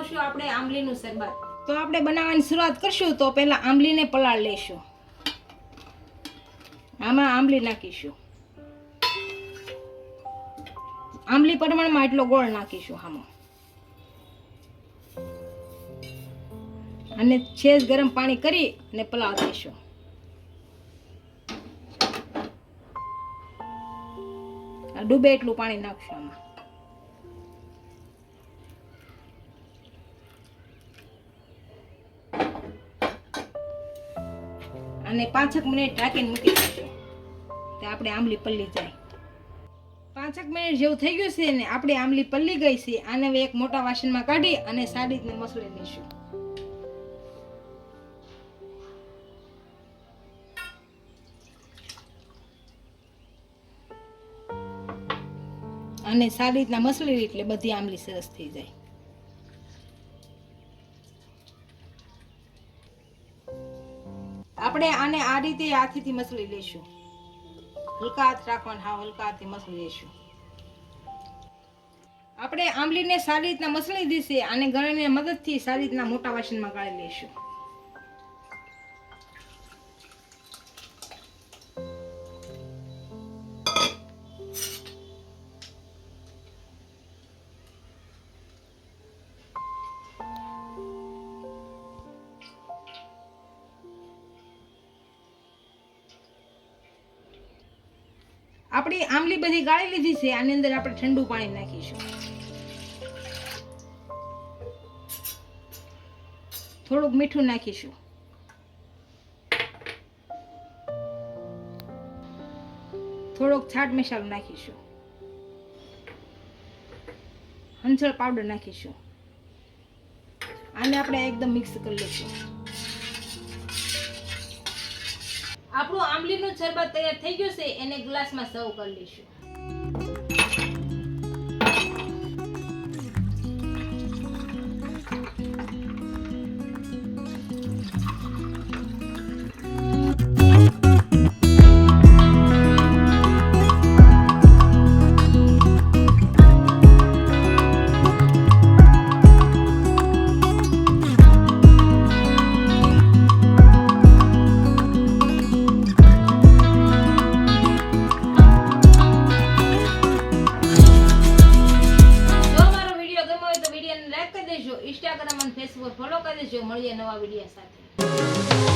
બનાવશું આપણે આંબલીનું શરબત। તો આપણે બનાવવાની શરૂઆત કરશું તો પહેલા આંબલીને પલાળ લેશું। આમાં આંબલી નાખીશું, આંબલી પ્રમાણમાં એટલો ગોળ નાખીશું આમાં, અને છેજ ગરમ પાણી કરી અને પલાળ દઈશું। ડૂબે એટલું પાણી નાખશું આમાં, અને 5 મિનિટ ઢાંકીને મૂકી દઈશું તો આપણે આંબલી પલ્લી જાય। 5 મિનિટ જેવું થઈ ગયું છે ને આપણે આંબલી પલ્લી ગઈ છે। આને હવે એક મોટા વાસણમાં કાઢી અને સારી રીતે મસળી લઈશું। અને સારી રીતના મસળી એટલે બધી આંબલી સરસ થઈ જાય। આપણે આને આ રીતે હાથેથી મસળી લઈશું, હલકા હાથ રાખવાના, હા હલકા હાથથી મસળી લઈશું। આપણે આંબલીને સારી રીતના મસળી દીધી, આને ગળણીની મદદથી સારી રીતના મોટા વાસણમાં ગાળી લઈશું। આપણી આંબલી બધી ગાળી લીધી છે। આની અંદર આપણે ઠંડુ પાણી નાખીશું, થોડુંક મીઠું નાખીશું, થોડોક ચાટ મસાલો નાખીશું, હંચળ પાવડર નાખીશું। આને આપણે એકદમ મિક્સ કરી લઈશું। આપણું આંબલીનું શરબત તૈયાર થઈ ગયું છે, એને ગ્લાસમાં સર્વ કરી લઈશું। ઇન્સ્ટાગ્રામ અને ફેસબુક ફોલો કરી દેજો। મળીએ નવા વિડીયો સાથે।